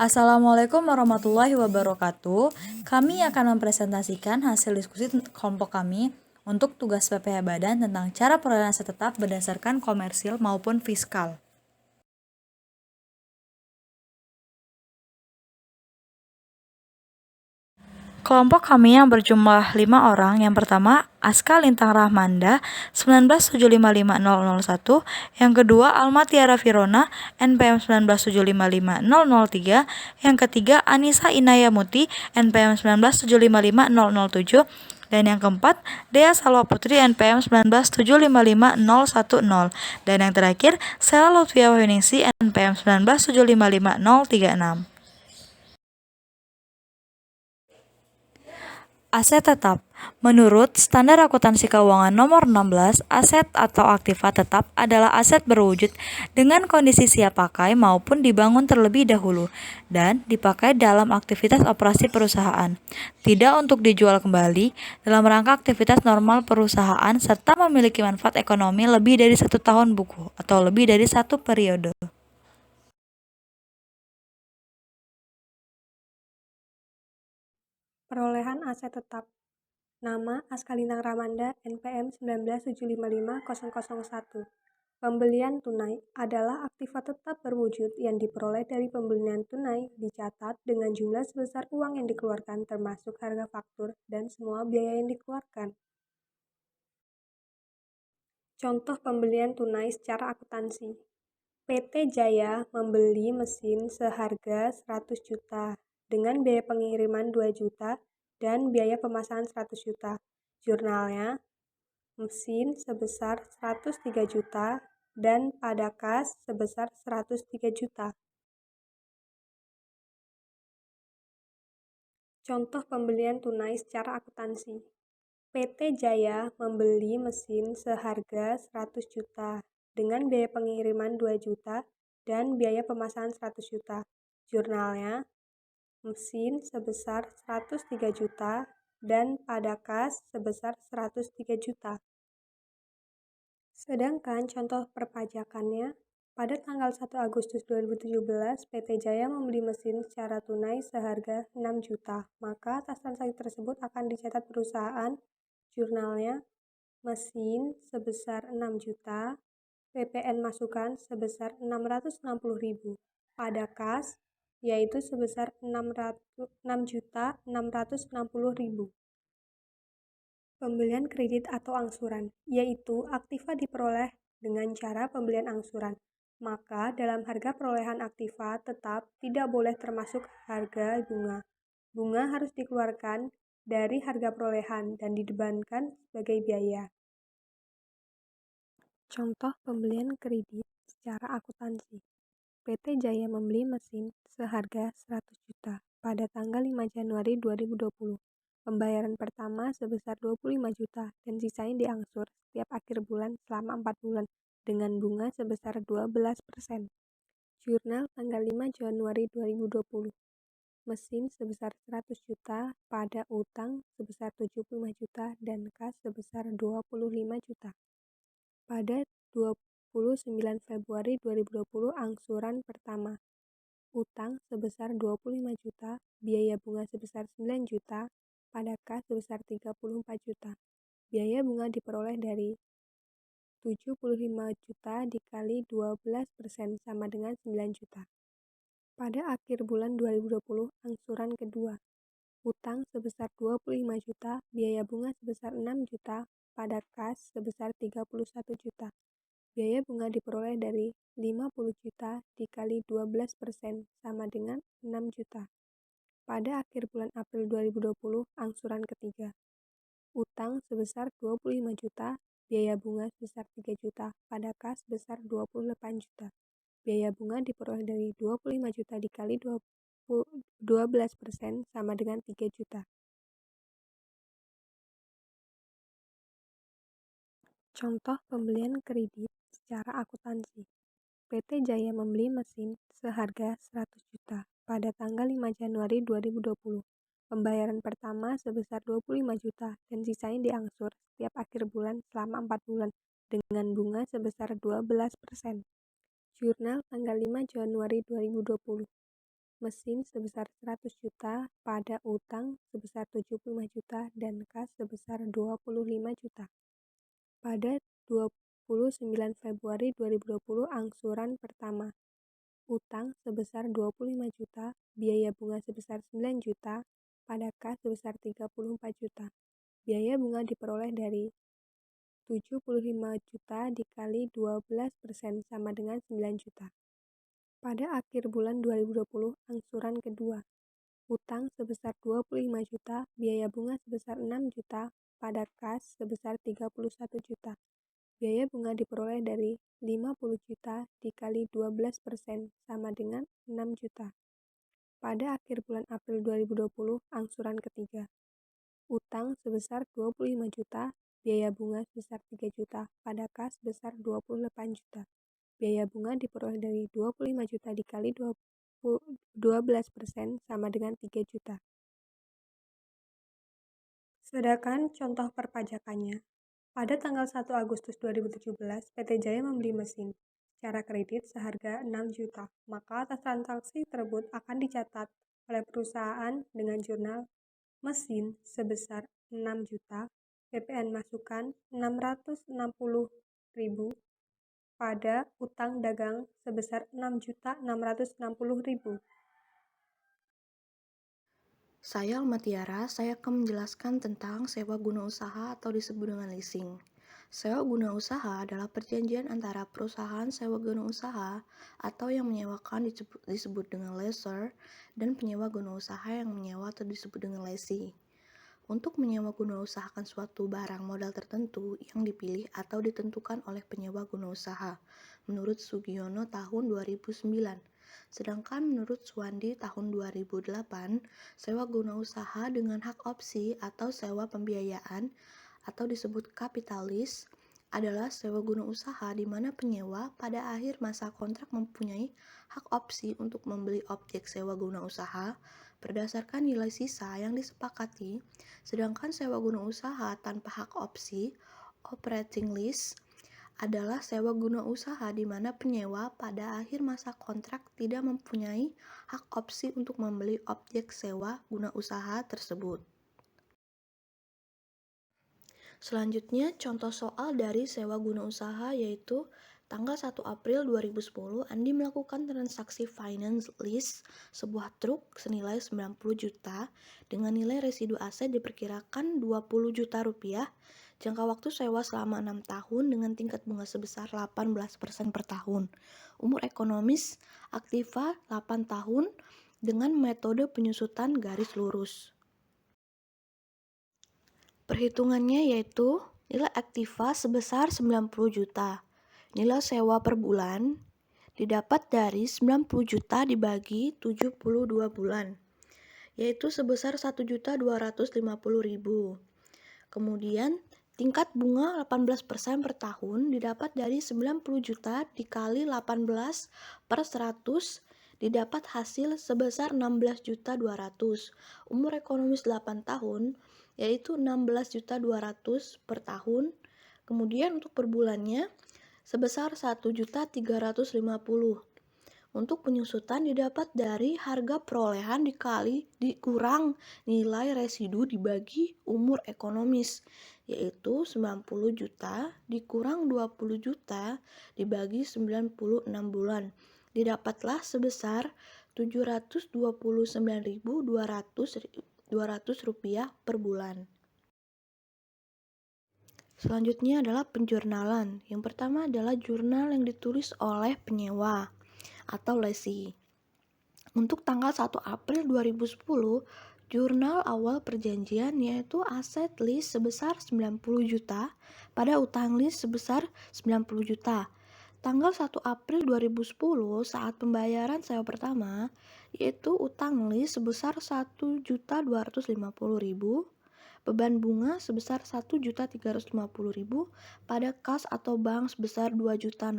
Assalamualaikum warahmatullahi wabarakatuh. Kami akan mempresentasikan hasil diskusi kelompok kami untuk tugas PPH Badan tentang cara perolehan aset tetap berdasarkan komersil maupun fiskal. Kelompok kami yang berjumlah 5 orang. Yang pertama, Aska Lintang Rahmanda 197555001. Yang kedua, Alma Tiara Virona NPM 197555003. Yang ketiga, Anissa Inaya Muti NPM 197555007. Dan yang keempat, Dea Salwa Putri NPM 197555010. Dan yang terakhir, Sela Lutfia Wahyuningsi NPM 197555036. Aset tetap. Menurut Standar Akuntansi Keuangan Nomor 16, aset atau aktiva tetap adalah aset berwujud dengan kondisi siap pakai maupun dibangun terlebih dahulu dan dipakai dalam aktivitas operasi perusahaan, tidak untuk dijual kembali dalam rangka aktivitas normal perusahaan serta memiliki manfaat ekonomi lebih dari 1 tahun buku atau lebih dari 1 periode. Perolehan aset tetap. Nama Aska Lintang Ramanda NPM 197555001. Pembelian tunai adalah aktiva tetap berwujud yang diperoleh dari pembelian tunai dicatat dengan jumlah sebesar uang yang dikeluarkan termasuk harga faktur dan semua biaya yang dikeluarkan. Contoh pembelian tunai secara akuntansi. PT Jaya membeli mesin seharga 100 juta dengan biaya pengiriman 2 juta dan biaya pemasangan 100 juta. Jurnalnya, mesin sebesar 103 juta dan pada kas sebesar 103 juta. Contoh pembelian tunai secara akuntansi. PT Jaya membeli mesin seharga 100 juta dengan biaya pengiriman 2 juta dan biaya pemasangan 100 juta. Jurnalnya, mesin sebesar 103 juta dan pada kas sebesar 103 juta. Sedangkan contoh perpajakannya, pada tanggal 1 Agustus 2017, PT Jaya membeli mesin secara tunai seharga 6 juta, maka atas transaksi tersebut akan dicatat perusahaan. Jurnalnya, mesin sebesar 6 juta, PPN masukan sebesar 660.000, pada kas yaitu sebesar 6.660.000. Pembelian kredit atau angsuran, yaitu aktiva diperoleh dengan cara pembelian angsuran. Maka dalam harga perolehan aktiva tetap tidak boleh termasuk harga bunga. Bunga harus dikeluarkan dari harga perolehan dan dibebankan sebagai biaya. Contoh pembelian kredit secara akuntansi. PT Jaya membeli mesin seharga 100 juta pada tanggal 5 Januari 2020. Pembayaran pertama sebesar 25 juta dan sisanya diangsur setiap akhir bulan selama 4 bulan dengan bunga sebesar 12%. Jurnal tanggal 5 Januari 2020. Mesin sebesar 100 juta pada utang sebesar 75 juta dan kas sebesar 25 juta. Pada 29 Februari 2020 angsuran pertama. Utang sebesar 25 juta, biaya bunga sebesar 9 juta, pada kas sebesar 34 juta. Biaya bunga diperoleh dari 75 juta dikali 12% sama dengan 9 juta. Pada akhir bulan 2020 angsuran kedua. Utang sebesar 25 juta, biaya bunga sebesar 6 juta, pada kas sebesar 31 juta. Biaya bunga diperoleh dari 50 juta dikali 12% sama dengan 6 juta. Pada akhir bulan April 2020, angsuran ketiga. Utang sebesar 25 juta, biaya bunga sebesar 3 juta, pada kas sebesar 28 juta. Biaya bunga diperoleh dari 25 juta dikali 12% sama dengan 3 juta. Contoh pembelian kredit secara akuntansi. PT Jaya membeli mesin seharga 100 juta pada tanggal 5 Januari 2020. Pembayaran pertama sebesar 25 juta dan sisanya diangsur setiap akhir bulan selama 4 bulan dengan bunga sebesar 12%. Jurnal tanggal 5 Januari 2020. mesin sebesar 100 juta, pada utang sebesar 75 juta, dan kas sebesar 25 juta. Pada 29 Februari 2020 angsuran pertama. Utang sebesar 25 juta, biaya bunga sebesar 9 juta, pada kas sebesar 34 juta. Biaya bunga diperoleh dari 75 juta dikali 12% sama dengan 9 juta. Pada akhir bulan 2020 angsuran kedua. Utang sebesar 25 juta, biaya bunga sebesar 6 juta, pada kas sebesar 31 juta. Biaya bunga diperoleh dari 50 juta dikali 12% sama dengan 6 juta. Pada akhir bulan April 2020, angsuran ketiga. Utang sebesar 25 juta, biaya bunga sebesar 3 juta, pada kas sebesar 28 juta. Biaya bunga diperoleh dari 25 juta dikali 12% sama dengan 3 juta. Sedangkan contoh perpajakannya. Pada tanggal 1 Agustus 2017, PT Jaya membeli mesin secara kredit seharga 6 juta. Maka atas transaksi tersebut akan dicatat oleh perusahaan dengan jurnal mesin sebesar 6 juta, PPN masukan 660.000, pada utang dagang sebesar 6.660.000. Saya Alma Tiara, saya akan menjelaskan tentang sewa guna usaha atau disebut dengan leasing. Sewa guna usaha adalah perjanjian antara perusahaan sewa guna usaha atau yang menyewakan disebut dengan lessor dan penyewa guna usaha yang menyewa atau disebut dengan lessee. Untuk menyewa guna usahakan suatu barang modal tertentu yang dipilih atau ditentukan oleh penyewa guna usaha, menurut Sugiono tahun 2009. Sedangkan menurut Suwandi tahun 2008, sewa guna usaha dengan hak opsi atau sewa pembiayaan atau disebut kapitalis adalah sewa guna usaha di mana penyewa pada akhir masa kontrak mempunyai hak opsi untuk membeli objek sewa guna usaha berdasarkan nilai sisa yang disepakati, sedangkan sewa guna usaha tanpa hak opsi, operating lease, adalah sewa guna usaha di mana penyewa pada akhir masa kontrak tidak mempunyai hak opsi untuk membeli objek sewa guna usaha tersebut. Selanjutnya, contoh soal dari sewa guna usaha yaitu tanggal 1 April 2010, Andi melakukan transaksi finance lease sebuah truk senilai 90 juta dengan nilai residu aset diperkirakan 20 juta rupiah. Jangka waktu sewa selama 6 tahun dengan tingkat bunga sebesar 18% per tahun. Umur ekonomis aktiva 8 tahun dengan metode penyusutan garis lurus. Perhitungannya yaitu nilai aktiva sebesar 90 juta. Nilai sewa per bulan didapat dari 90 juta dibagi 72 bulan, yaitu sebesar 1.250.000. Kemudian tingkat bunga 18% per tahun didapat dari 90 juta dikali 18 per 100 didapat hasil sebesar 16.200. Umur ekonomis 8 tahun yaitu 16.200 per tahun. Kemudian untuk per bulannya sebesar 1.350. Untuk penyusutan didapat dari harga perolehan dikurang nilai residu dibagi umur ekonomis, yaitu 90 juta dikurang 20 juta dibagi 96 bulan. Didapatlah sebesar 729.200 rupiah per bulan. Selanjutnya adalah penjurnalan. Yang pertama adalah jurnal yang ditulis oleh penyewa atau lessee. Untuk tanggal 1 April 2010, jurnal awal perjanjian yaitu aset lease sebesar 90 juta pada utang lease sebesar 90 juta. Tanggal 1 April 2010 saat pembayaran sewa pertama yaitu utang lease sebesar 1.250.000, beban bunga sebesar 1.350.000 pada kas atau bank sebesar 2.600.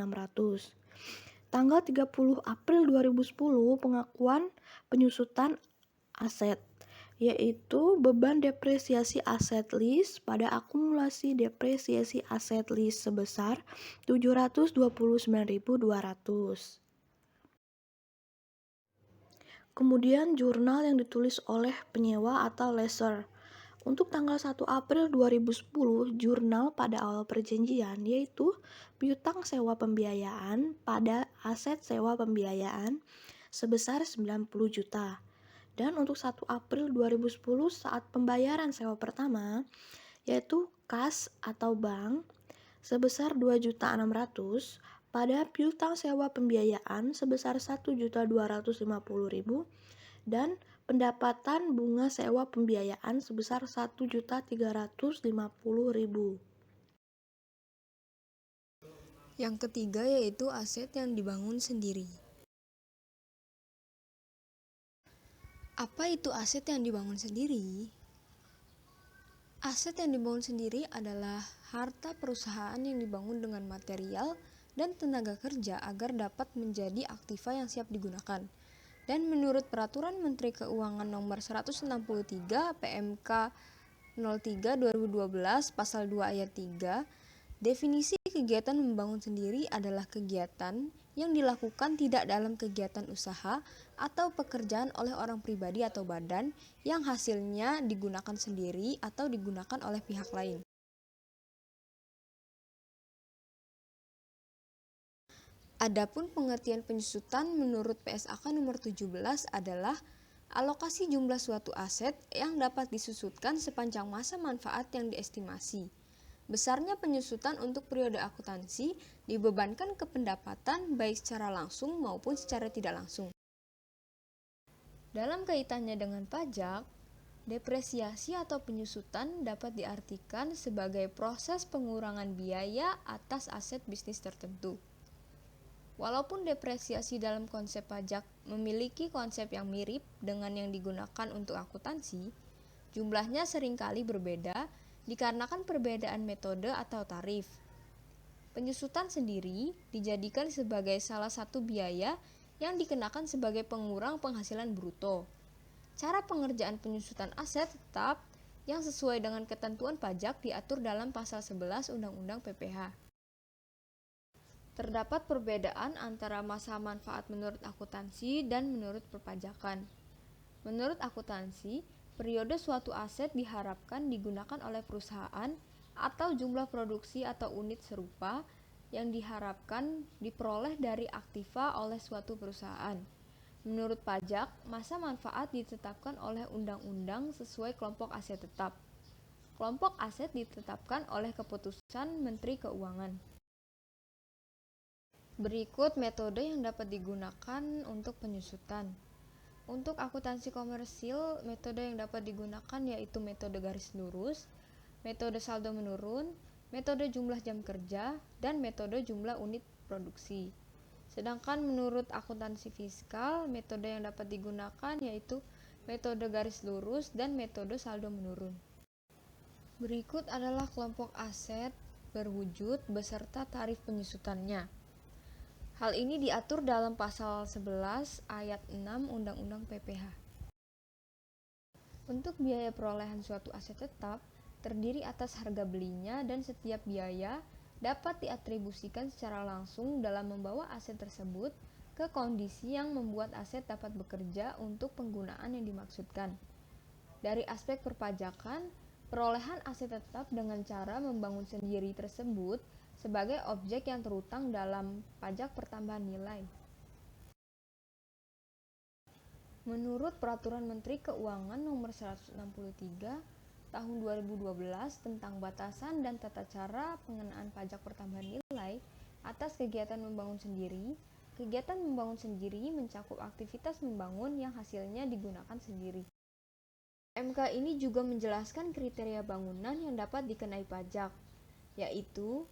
Tanggal 30 April 2010 pengakuan penyusutan aset yaitu beban depresiasi aset lease pada akumulasi depresiasi aset lease sebesar 729.200. Kemudian jurnal yang ditulis oleh penyewa atau lessor. Untuk tanggal 1 April 2010, jurnal pada awal perjanjian yaitu piutang sewa pembiayaan pada aset sewa pembiayaan sebesar 90 juta. Dan untuk 1 April 2010 saat pembayaran sewa pertama yaitu kas atau bank sebesar 2.600.000 pada piutang sewa pembiayaan sebesar 1.250.000 dan pendapatan bunga sewa pembiayaan sebesar 1.350.000. Yang ketiga yaitu aset yang dibangun sendiri. Apa itu aset yang dibangun sendiri? Aset yang dibangun sendiri adalah harta perusahaan yang dibangun dengan material dan tenaga kerja agar dapat menjadi aktiva yang siap digunakan. Dan menurut Peraturan Menteri Keuangan Nomor 163 PMK 03/2012 Pasal 2 Ayat 3, definisi kegiatan membangun sendiri adalah kegiatan yang dilakukan tidak dalam kegiatan usaha atau pekerjaan oleh orang pribadi atau badan yang hasilnya digunakan sendiri atau digunakan oleh pihak lain. Adapun pengertian penyusutan menurut PSAK nomor 17 adalah alokasi jumlah suatu aset yang dapat disusutkan sepanjang masa manfaat yang diestimasi. Besarnya penyusutan untuk periode akuntansi dibebankan ke pendapatan baik secara langsung maupun secara tidak langsung. Dalam kaitannya dengan pajak, depresiasi atau penyusutan dapat diartikan sebagai proses pengurangan biaya atas aset bisnis tertentu. Walaupun depresiasi dalam konsep pajak memiliki konsep yang mirip dengan yang digunakan untuk akuntansi, jumlahnya seringkali berbeda dikarenakan perbedaan metode atau tarif. Penyusutan sendiri dijadikan sebagai salah satu biaya yang dikenakan sebagai pengurang penghasilan bruto. Cara pengerjaan penyusutan aset tetap yang sesuai dengan ketentuan pajak diatur dalam pasal 11 Undang-Undang PPH. Terdapat perbedaan antara masa manfaat menurut akuntansi dan menurut perpajakan. Menurut akuntansi, periode suatu aset diharapkan digunakan oleh perusahaan atau jumlah produksi atau unit serupa yang diharapkan diperoleh dari aktiva oleh suatu perusahaan. Menurut pajak, masa manfaat ditetapkan oleh undang-undang sesuai kelompok aset tetap. Kelompok aset ditetapkan oleh keputusan Menteri Keuangan. Berikut metode yang dapat digunakan untuk penyusutan. Untuk akuntansi komersil, metode yang dapat digunakan yaitu metode garis lurus, metode saldo menurun, metode jumlah jam kerja, dan metode jumlah unit produksi. Sedangkan menurut akuntansi fiskal, metode yang dapat digunakan yaitu metode garis lurus dan metode saldo menurun. Berikut adalah kelompok aset berwujud beserta tarif penyusutannya. Hal ini diatur dalam pasal 11 ayat 6 Undang-Undang PPH. Untuk biaya perolehan suatu aset tetap terdiri atas harga belinya dan setiap biaya dapat diatribusikan secara langsung dalam membawa aset tersebut ke kondisi yang membuat aset dapat bekerja untuk penggunaan yang dimaksudkan. Dari aspek perpajakan, perolehan aset tetap dengan cara membangun sendiri tersebut sebagai objek yang terutang dalam pajak pertambahan nilai. Menurut Peraturan Menteri Keuangan Nomor 163 Tahun 2012 tentang batasan dan tata cara pengenaan pajak pertambahan nilai atas kegiatan membangun sendiri, kegiatan membangun sendiri mencakup aktivitas membangun yang hasilnya digunakan sendiri. MK ini juga menjelaskan kriteria bangunan yang dapat dikenai pajak, yaitu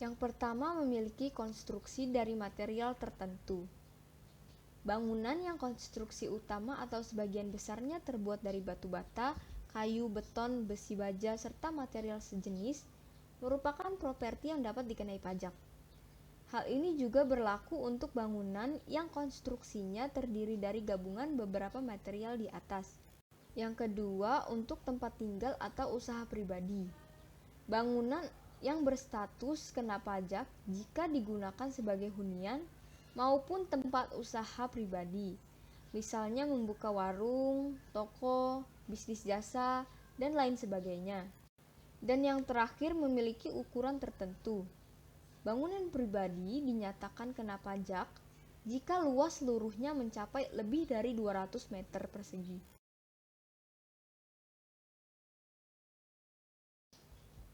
yang pertama, memiliki konstruksi dari material tertentu. Bangunan yang konstruksi utama atau sebagian besarnya terbuat dari batu bata, kayu, beton, besi baja, serta material sejenis, merupakan properti yang dapat dikenai pajak. Hal ini juga berlaku untuk bangunan yang konstruksinya terdiri dari gabungan beberapa material di atas. Yang kedua, untuk tempat tinggal atau usaha pribadi. Bangunan yang berstatus kena pajak jika digunakan sebagai hunian maupun tempat usaha pribadi. misalnya membuka warung, toko, bisnis jasa, dan lain sebagainya. Dan yang terakhir memiliki ukuran tertentu. Bangunan pribadi dinyatakan kena pajak jika luas seluruhnya mencapai lebih dari 200 meter persegi.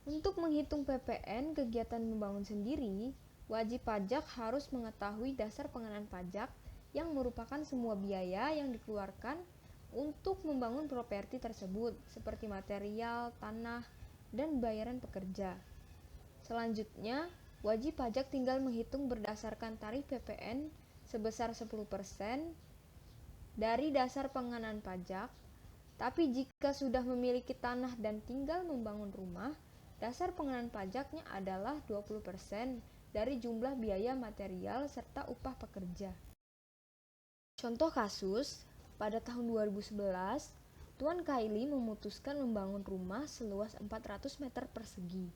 Untuk menghitung PPN kegiatan membangun sendiri, wajib pajak harus mengetahui dasar pengenaan pajak yang merupakan semua biaya yang dikeluarkan untuk membangun properti tersebut, seperti material, tanah, dan bayaran pekerja. Selanjutnya, wajib pajak tinggal menghitung berdasarkan tarif PPN sebesar 10% dari dasar pengenaan pajak, tapi jika sudah memiliki tanah dan tinggal membangun rumah, dasar pengenaan pajaknya adalah 20% dari jumlah biaya material serta upah pekerja. Contoh kasus, pada tahun 2011, Tuan Kylie memutuskan membangun rumah seluas 400 meter persegi.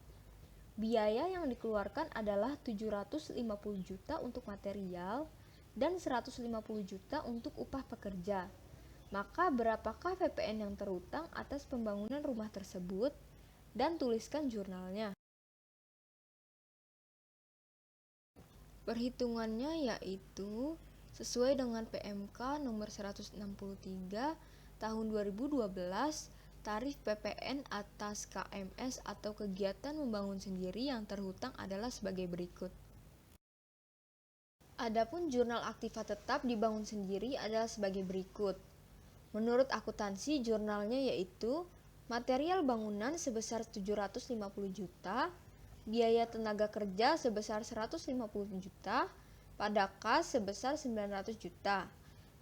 Biaya yang dikeluarkan adalah 750 juta untuk material dan 150 juta untuk upah pekerja. Maka berapakah PPN yang terutang atas pembangunan rumah tersebut? Dan tuliskan jurnalnya. Perhitungannya yaitu sesuai dengan PMK nomor 163 tahun 2012, tarif PPN atas KMS atau kegiatan membangun sendiri yang terhutang adalah sebagai berikut. Adapun jurnal aktiva tetap dibangun sendiri adalah sebagai berikut. Menurut akuntansi, jurnalnya yaitu material bangunan sebesar 750 juta, biaya tenaga kerja sebesar 150 juta, pada kas sebesar 900 juta.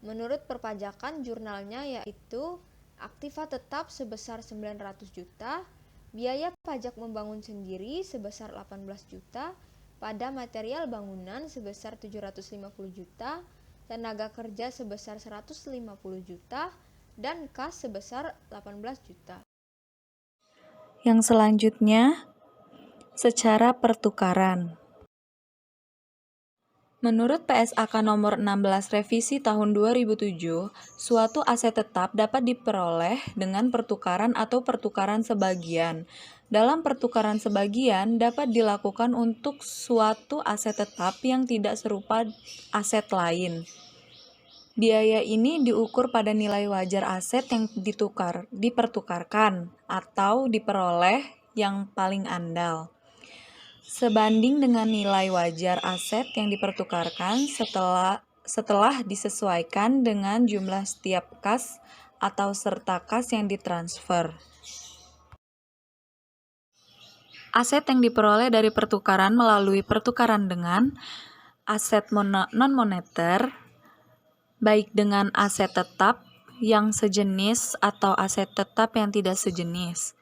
Menurut perpajakan, jurnalnya yaitu aktiva tetap sebesar 900 juta, biaya pajak membangun sendiri sebesar 18 juta, pada material bangunan sebesar 750 juta, tenaga kerja sebesar 150 juta, dan kas sebesar 18 juta. Yang selanjutnya, secara pertukaran. Menurut PSAK nomor 16 revisi tahun 2007, suatu aset tetap dapat diperoleh dengan pertukaran atau pertukaran sebagian. Dalam pertukaran sebagian dapat dilakukan untuk suatu aset tetap yang tidak serupa aset lain. Biaya ini diukur pada nilai wajar aset yang dipertukarkan atau diperoleh yang paling andal, sebanding dengan nilai wajar aset yang dipertukarkan setelah disesuaikan dengan jumlah setiap kas atau serta kas yang ditransfer. Aset yang diperoleh dari pertukaran melalui pertukaran dengan aset non-moneter, baik dengan aset tetap yang sejenis atau aset tetap yang tidak sejenis.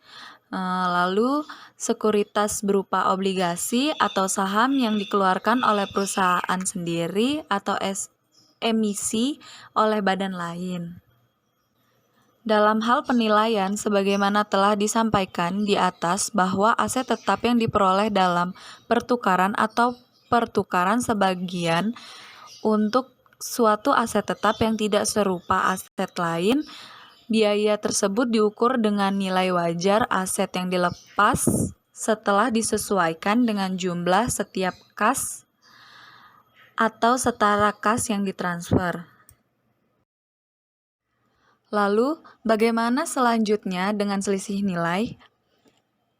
Lalu sekuritas berupa obligasi atau saham yang dikeluarkan oleh perusahaan sendiri atau emisi oleh badan lain. Dalam hal penilaian, sebagaimana telah disampaikan di atas bahwa aset tetap yang diperoleh dalam pertukaran atau pertukaran sebagian untuk suatu aset tetap yang tidak serupa aset lain, biaya tersebut diukur dengan nilai wajar aset yang dilepas setelah disesuaikan dengan jumlah setiap kas atau setara kas yang ditransfer. Lalu, bagaimana selanjutnya dengan selisih nilai?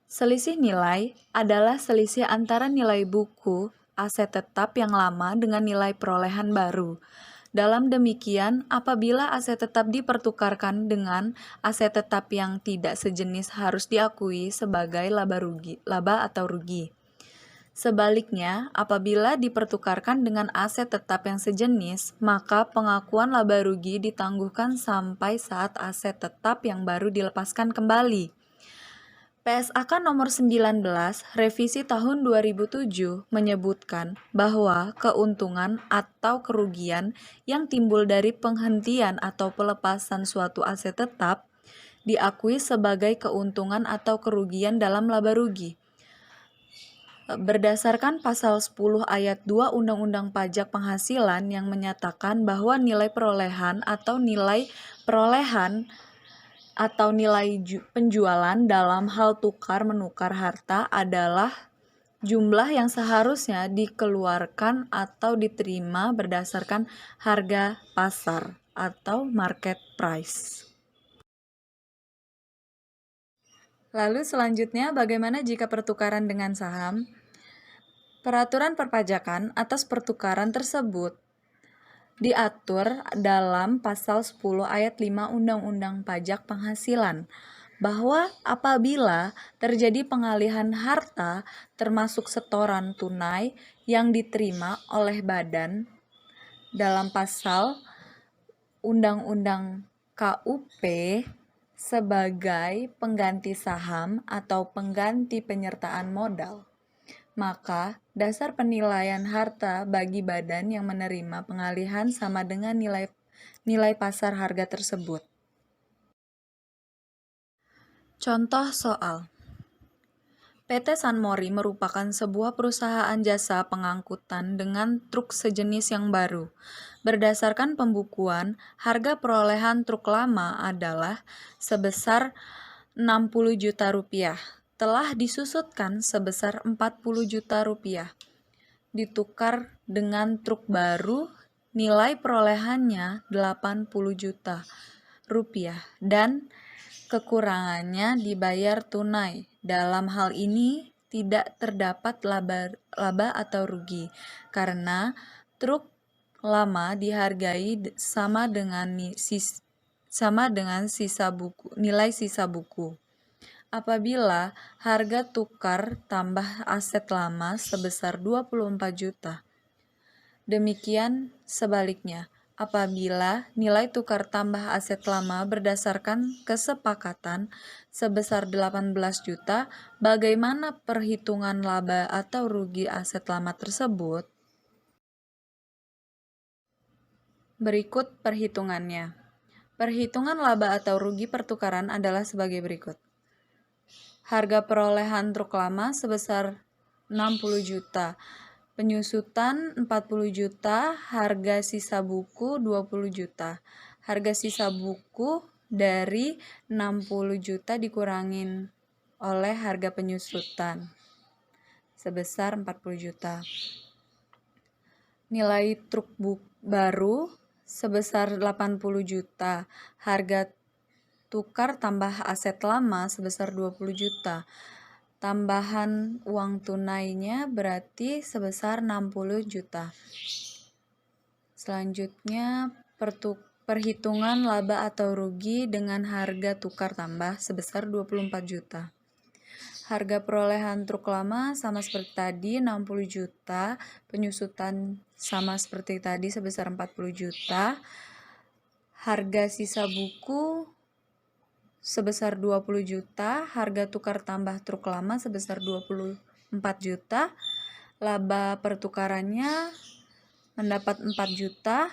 Selisih nilai adalah selisih antara nilai buku aset tetap yang lama dengan nilai perolehan baru. Dalam demikian, apabila aset tetap dipertukarkan dengan aset tetap yang tidak sejenis harus diakui sebagai laba atau rugi. Sebaliknya, apabila dipertukarkan dengan aset tetap yang sejenis, maka pengakuan laba rugi ditangguhkan sampai saat aset tetap yang baru dilepaskan kembali. PSAK nomor 19 revisi tahun 2007 menyebutkan bahwa keuntungan atau kerugian yang timbul dari penghentian atau pelepasan suatu aset tetap diakui sebagai keuntungan atau kerugian dalam laba rugi. berdasarkan pasal 10 ayat 2 Undang-Undang Pajak Penghasilan yang menyatakan bahwa nilai perolehan atau nilai penjualan dalam hal tukar menukar harta adalah jumlah yang seharusnya dikeluarkan atau diterima berdasarkan harga pasar atau market price. Lalu selanjutnya, bagaimana jika pertukaran dengan saham? Peraturan perpajakan atas pertukaran tersebut diatur dalam pasal 10 ayat 5 Undang-Undang Pajak Penghasilan bahwa apabila terjadi pengalihan harta termasuk setoran tunai yang diterima oleh badan dalam pasal Undang-Undang KUP sebagai pengganti saham atau pengganti penyertaan modal, maka dasar penilaian harta bagi badan yang menerima pengalihan sama dengan nilai pasar harga tersebut. Contoh soal. PT San Mori merupakan sebuah perusahaan jasa pengangkutan dengan truk sejenis yang baru. Berdasarkan pembukuan, harga perolehan truk lama adalah sebesar 60 juta rupiah. Telah disusutkan sebesar 40 juta rupiah. Ditukar dengan truk baru, nilai perolehannya 80 juta rupiah dan kekurangannya dibayar tunai. Dalam hal ini tidak terdapat laba atau rugi karena truk lama dihargai sama dengan nilai sisa buku. Apabila harga tukar tambah aset lama sebesar 24 juta. Demikian sebaliknya. Apabila nilai tukar tambah aset lama berdasarkan kesepakatan sebesar 18 juta, bagaimana perhitungan laba atau rugi aset lama tersebut? Berikut perhitungannya. Perhitungan laba atau rugi pertukaran adalah sebagai berikut. Harga perolehan truk lama sebesar 60 juta. Penyusutan 40 juta, harga sisa buku 20 juta. Harga sisa buku dari 60 juta dikurangin oleh harga penyusutan sebesar 40 juta. Nilai truk baru sebesar 80 juta. Harga tukar tambah aset lama sebesar 20 juta. Tambahan uang tunainya berarti sebesar 60 juta. Selanjutnya, perhitungan laba atau rugi dengan harga tukar tambah sebesar 24 juta. Harga perolehan truk lama sama seperti tadi 60 juta, penyusutan sama seperti tadi sebesar 40 juta. Harga sisa buku sebesar 20 juta, harga tukar tambah truk lama sebesar 24 juta, laba pertukarannya mendapat 4 juta,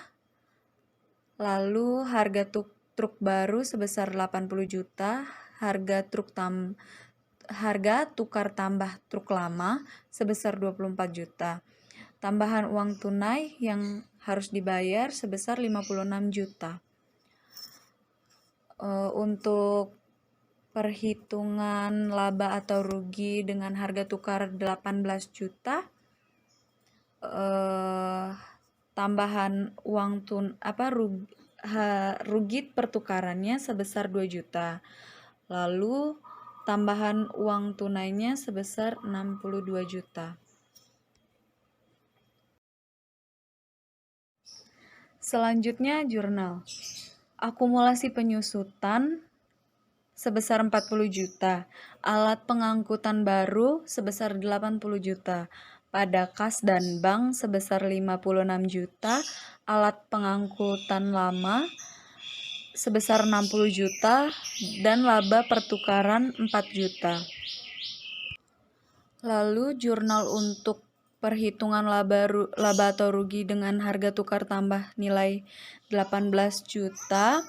lalu harga truk baru sebesar 80 juta, harga tukar tambah truk lama sebesar 24 juta. Tambahan uang tunai yang harus dibayar sebesar 56 juta. Untuk perhitungan laba atau rugi dengan harga tukar 18 juta, tambahan uang rugi pertukarannya sebesar 2 juta. Lalu tambahan uang tunainya sebesar 62 juta. Selanjutnya jurnal. Akumulasi penyusutan sebesar 40 juta. Alat pengangkutan baru sebesar 80 juta. Pada kas dan bank sebesar 56 juta. Alat pengangkutan lama sebesar 60 juta dan laba pertukaran 4 juta. Lalu jurnal untuk perhitungan laba atau rugi dengan harga tukar tambah nilai 18 juta.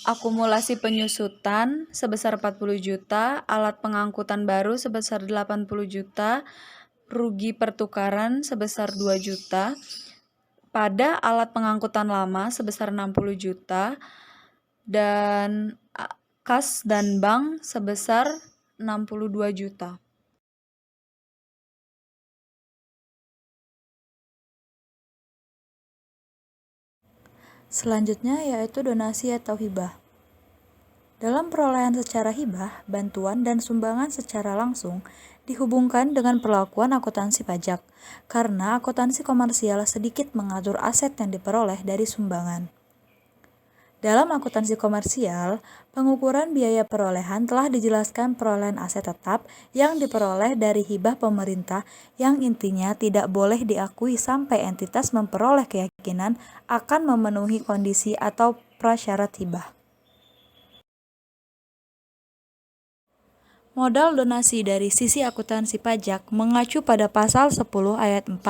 akumulasi penyusutan sebesar 40 juta, alat pengangkutan baru sebesar 80 juta, rugi pertukaran sebesar 2 juta, pada alat pengangkutan lama sebesar 60 juta, dan kas dan bank sebesar 62 juta. Selanjutnya yaitu donasi atau hibah. Dalam perolehan secara hibah, bantuan dan sumbangan secara langsung dihubungkan dengan perlakuan akuntansi pajak, karena akuntansi komersial sedikit mengatur aset yang diperoleh dari sumbangan. Dalam akuntansi komersial, pengukuran biaya perolehan telah dijelaskan perolehan aset tetap yang diperoleh dari hibah pemerintah yang intinya tidak boleh diakui sampai entitas memperoleh keyakinan akan memenuhi kondisi atau prasyarat hibah. Modal donasi dari sisi akuntansi pajak mengacu pada pasal 10 ayat 4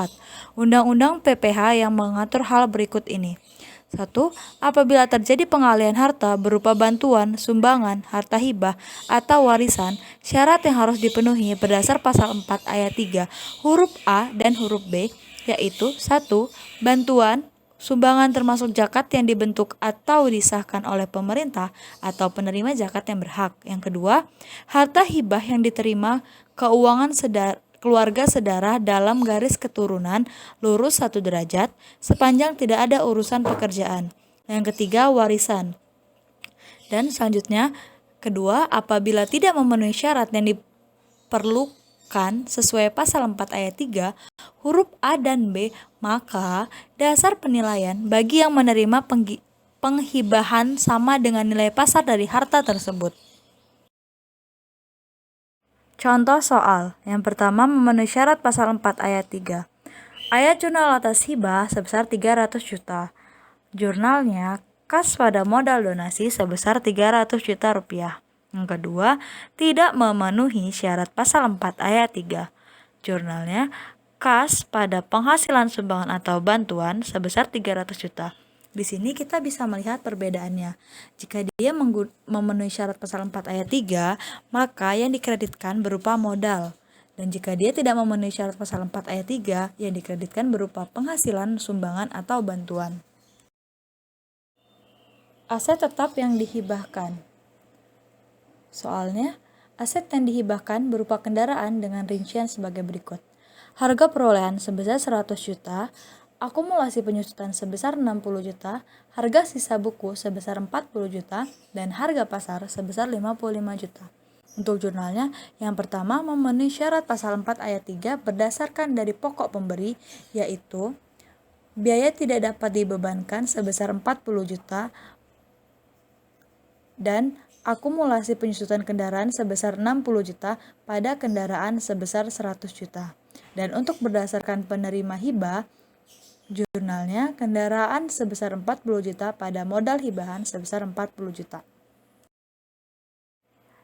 Undang-Undang PPH yang mengatur hal berikut ini. 1. Apabila terjadi pengalihan harta berupa bantuan, sumbangan, harta hibah, atau warisan, syarat yang harus dipenuhi berdasar pasal 4 ayat 3 huruf A dan huruf B, yaitu 1. Bantuan, sumbangan termasuk zakat yang dibentuk atau disahkan oleh pemerintah atau penerima zakat yang berhak. Yang kedua, harta hibah yang diterima keuangan keluarga sedarah dalam garis keturunan lurus 1 derajat sepanjang tidak ada urusan pekerjaan. Yang ketiga, warisan. Dan selanjutnya, kedua, apabila tidak memenuhi syarat yang diperlukan sesuai pasal 4 ayat 3 huruf A dan B, maka dasar penilaian bagi yang menerima penghibahan sama dengan nilai pasar dari harta tersebut. Contoh soal. Yang pertama, memenuhi syarat pasal 4 ayat 3. Ayat jurnal atas hibah sebesar 300 juta. Jurnalnya kas pada modal donasi sebesar 300 juta rupiah. Yang kedua, tidak memenuhi syarat pasal 4 ayat 3. Jurnalnya kas pada penghasilan sumbangan atau bantuan sebesar 300 juta. Di sini kita bisa melihat perbedaannya. Jika dia memenuhi syarat pasal 4 ayat 3, maka yang dikreditkan berupa modal. Dan jika dia tidak memenuhi syarat pasal 4 ayat 3, yang dikreditkan berupa penghasilan, sumbangan, atau bantuan. Aset tetap yang dihibahkan. Soalnya, aset yang dihibahkan berupa kendaraan dengan rincian sebagai berikut. Harga perolehan sebesar 100 juta, akumulasi penyusutan sebesar 60 juta, harga sisa buku sebesar 40 juta, dan harga pasar sebesar 55 juta. Untuk jurnalnya, yang pertama memenuhi syarat pasal 4 ayat 3 berdasarkan dari pokok pemberi, yaitu biaya tidak dapat dibebankan sebesar 40 juta dan akumulasi penyusutan kendaraan sebesar 60 juta pada kendaraan sebesar 100 juta. Dan untuk berdasarkan penerima hibah, jurnalnya kendaraan sebesar 40 juta pada modal hibahan sebesar 40 juta.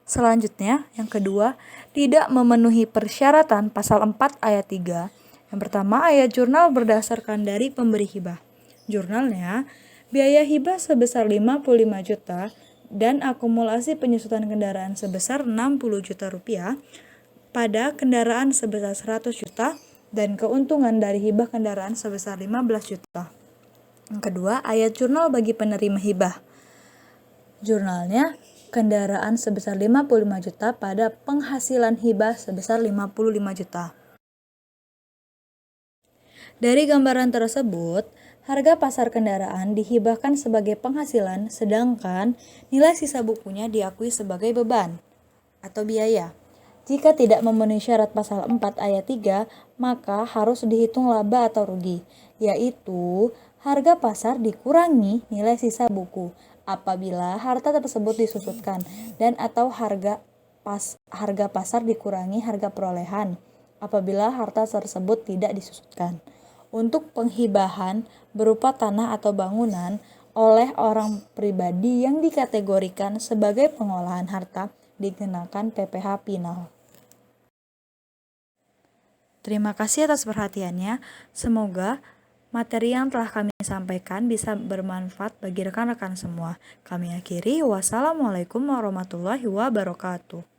Selanjutnya, yang kedua, tidak memenuhi persyaratan pasal 4 ayat 3. Yang pertama, ayat jurnal berdasarkan dari pemberi hibah. Jurnalnya, biaya hibah sebesar 55 juta dan akumulasi penyusutan kendaraan sebesar 60 juta rupiah pada kendaraan sebesar 100 juta dan keuntungan dari hibah kendaraan sebesar 15 juta. Yang kedua, ayat jurnal bagi penerima hibah. Jurnalnya, kendaraan sebesar 55 juta pada penghasilan hibah sebesar 55 juta. Dari gambaran tersebut, harga pasar kendaraan dihibahkan sebagai penghasilan, sedangkan nilai sisa bukunya diakui sebagai beban atau biaya. Jika tidak memenuhi syarat pasal 4 ayat 3, maka harus dihitung laba atau rugi, yaitu harga pasar dikurangi nilai sisa buku apabila harta tersebut disusutkan dan atau harga pasar dikurangi harga perolehan apabila harta tersebut tidak disusutkan. Untuk penghibahan berupa tanah atau bangunan oleh orang pribadi yang dikategorikan sebagai pengolahan harta dikenakan PPh Pinal. Terima kasih atas perhatiannya. Semoga materi yang telah kami sampaikan bisa bermanfaat bagi rekan-rekan semua. Kami akhiri, wassalamualaikum warahmatullahi wabarakatuh.